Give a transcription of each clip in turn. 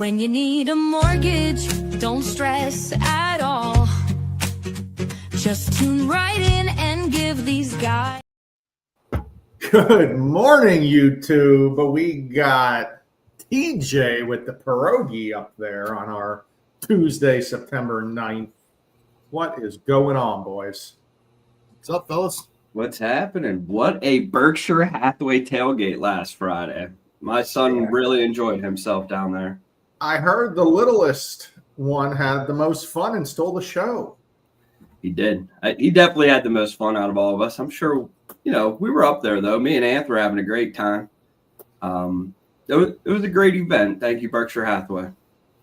When you need a mortgage, don't stress at all. Just tune right in and give these guys. Good morning, YouTube. But we got TJ with the pierogi up there on our Tuesday, September 9th. What is going on, boys? What's up, fellas? What's happening? What a Berkshire Hathaway tailgate last Friday. My son really enjoyed himself down there. I heard the littlest one had the most fun and stole the show. He did. He definitely had the most fun out of all of us. I'm sure, we were up there, though. Me and Anth were having a great time. It was a great event. Thank you, Berkshire Hathaway.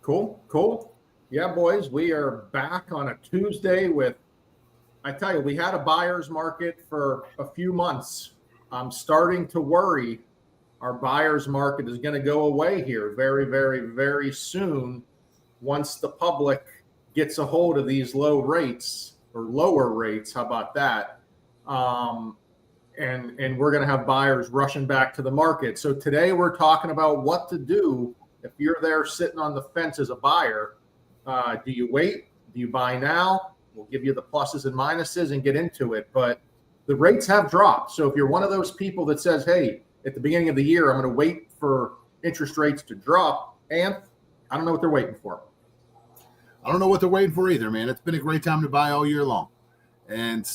Cool. Yeah, boys, we are back on a Tuesday with, I tell you, we had a buyer's market for a few months. I'm starting to worry our buyer's market is going to go away here very, very, very soon once the public gets a hold of these low rates or lower rates. How about that? And we're going to have buyers rushing back to the market. So today we're talking about what to do if you're there sitting on the fence as a buyer. Do you wait? Do you buy now? We'll give you the pluses and minuses and get into it. But the rates have dropped. So if you're one of those people that says, hey, at the beginning of the year, I'm going to wait for interest rates to drop, and I don't know what they're waiting for. I don't know what they're waiting for either, man. It's been a great time to buy all year long. And,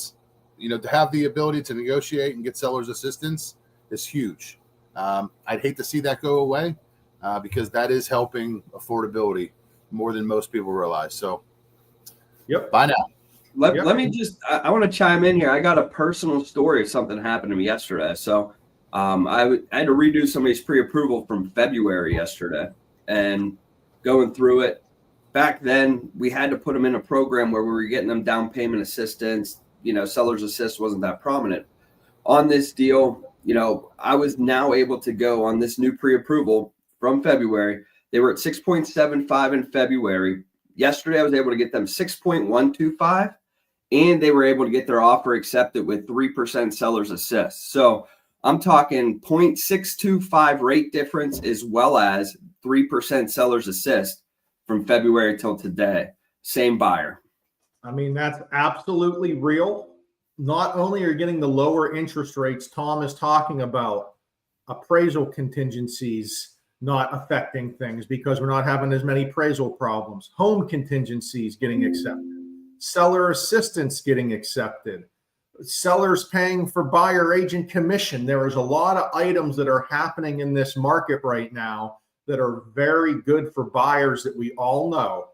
to have the ability to negotiate and get seller's assistance is huge. I'd hate to see that go away because that is helping affordability more than most people realize. So, buy now. Let me just, I want to chime in here. I got a personal story of something that happened to me yesterday. So I had to redo somebody's pre-approval from February yesterday and going through it. Back then, we had to put them in a program where we were getting them down payment assistance. Seller's assist wasn't that prominent. On this deal, I was now able to go on this new pre-approval from February. They were at 6.75 in February. Yesterday, I was able to get them 6.125, and they were able to get their offer accepted with 3% seller's assist. So I'm talking 0.625 rate difference as well as 3% seller's assist from February till today. Same buyer. I mean, that's absolutely real. Not only are you getting the lower interest rates Tom is talking about, appraisal contingencies not affecting things because we're not having as many appraisal problems. Home contingencies getting accepted. Seller assistance getting accepted. Sellers paying for buyer agent commission. There is a lot of items that are happening in this market right now that are very good for buyers that we all know.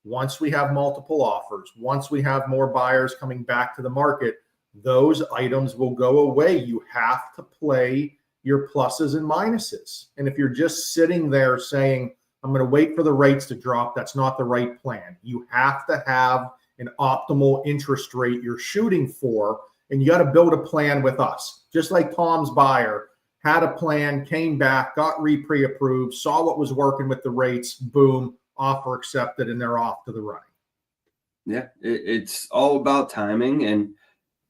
Once we have multiple offers, once we have more buyers coming back to the market, those items will go away. You have to play your pluses and minuses. And if you're just sitting there saying, I'm going to wait for the rates to drop, that's not the right plan. You have to have an optimal interest rate you're shooting for, and you got to build a plan with us. Just like Tom's buyer had a plan, came back, got pre-approved, saw what was working with the rates, boom, offer accepted, and they're off to the running. Yeah, it's all about timing, and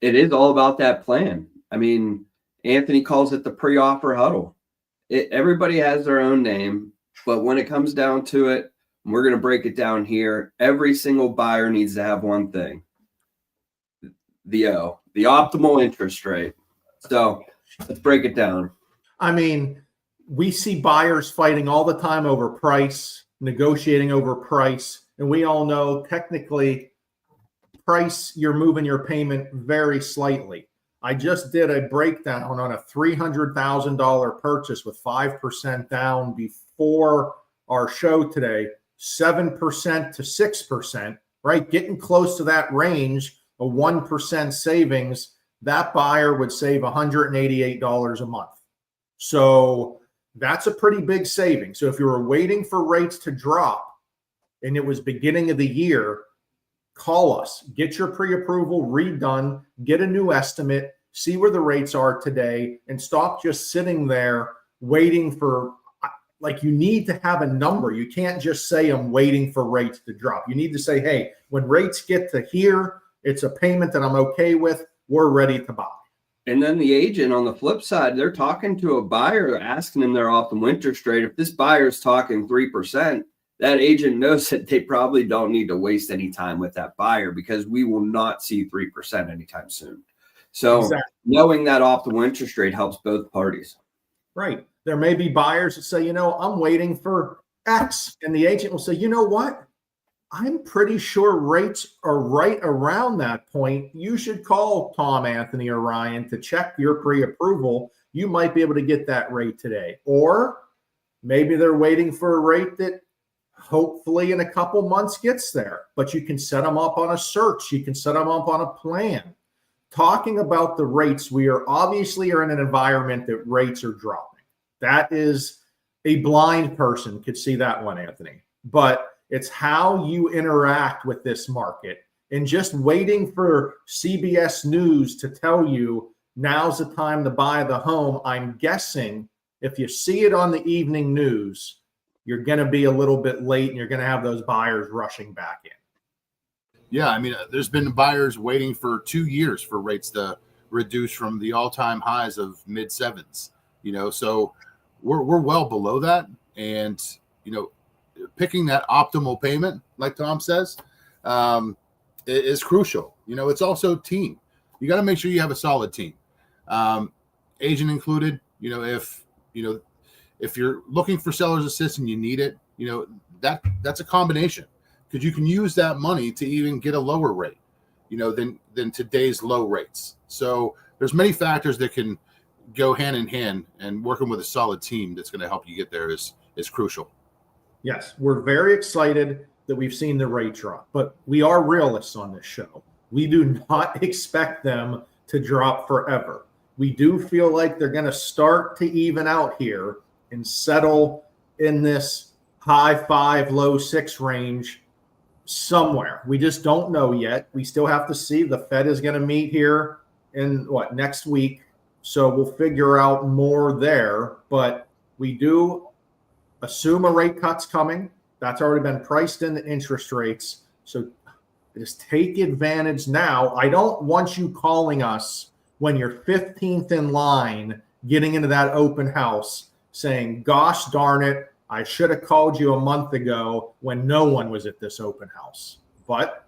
it is all about that plan. I mean, Anthony calls it the pre-offer huddle. Everybody has their own name, but when it comes down to it, and we're going to break it down here, every single buyer needs to have one thing. The optimal interest rate. So let's break it down. I mean, we see buyers fighting all the time over price, negotiating over price. And we all know technically price, you're moving your payment very slightly. I just did a breakdown on a $300,000 purchase with 5% down before our show today, 7% to 6%, right? Getting close to that range, a 1% savings, that buyer would save $188 a month. So that's a pretty big saving. So if you were waiting for rates to drop and it was beginning of the year, call us, get your pre-approval redone, get a new estimate, see where the rates are today, and stop just sitting there waiting for, like, you need to have a number. You can't just say, I'm waiting for rates to drop. You need to say, hey, when rates get to here, it's a payment that I'm okay with. We're ready to buy. And then the agent on the flip side, they're talking to a buyer, asking them their optimal interest rate. If this buyer's talking 3%, that agent knows that they probably don't need to waste any time with that buyer because we will not see 3% anytime soon. So Exactly. knowing that optimal interest rate helps both parties. Right. There may be buyers that say, I'm waiting for X. And the agent will say, you know what? I'm pretty sure rates are right around that point. You should call Tom, Anthony, or Ryan to check your pre-approval. You might be able to get that rate today. Or maybe they're waiting for a rate that hopefully in a couple months gets there. But you can set them up on a search. You can set them up on a plan. Talking about the rates, we are obviously in an environment that rates are dropping. That is a blind person could see that one, Anthony. But it's how you interact with this market, and just waiting for CBS News to tell you now's the time to buy the home. I'm guessing if you see it on the evening news, you're going to be a little bit late and you're going to have those buyers rushing back in. Yeah, I mean, there's been buyers waiting for 2 years for rates to reduce from the all-time highs of mid sevens. So we're well below that, and picking that optimal payment, like Tom says, is crucial. It's also team. You got to make sure you have a solid team, agent included. If you're looking for seller's assist and you need it, that's a combination, because you can use that money to even get a lower rate, than today's low rates. So there's many factors that can go hand in hand, and working with a solid team that's going to help you get there is crucial. Yes, we're very excited that we've seen the rate drop, but we are realists on this show. We do not expect them to drop forever. We do feel like they're going to start to even out here and settle in this high 5, low 6 range somewhere. We just don't know yet. We still have to see. The Fed is going to meet here in next week. So we'll figure out more there, but we do assume a rate cut's coming. That's already been priced in the interest rates. So just take advantage now. I don't want you calling us when you're 15th in line, getting into that open house, saying, gosh darn it, I should have called you a month ago when no one was at this open house. But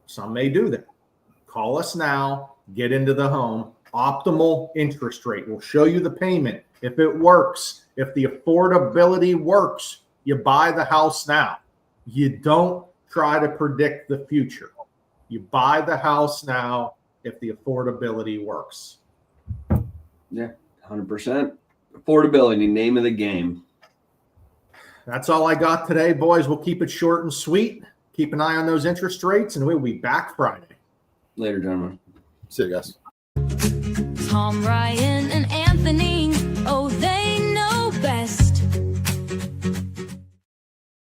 some may do that. Call us now, get into the home. Optimal interest rate. We'll show you the payment. If it works, if the affordability works, you buy the house now. You don't try to predict the future. You buy the house now if the affordability works. Yeah, 100%. Affordability, name of the game. That's all I got today, boys. We'll keep it short and sweet. Keep an eye on those interest rates, and we'll be back Friday. Later, gentlemen. See you guys. Tom, Ryan, and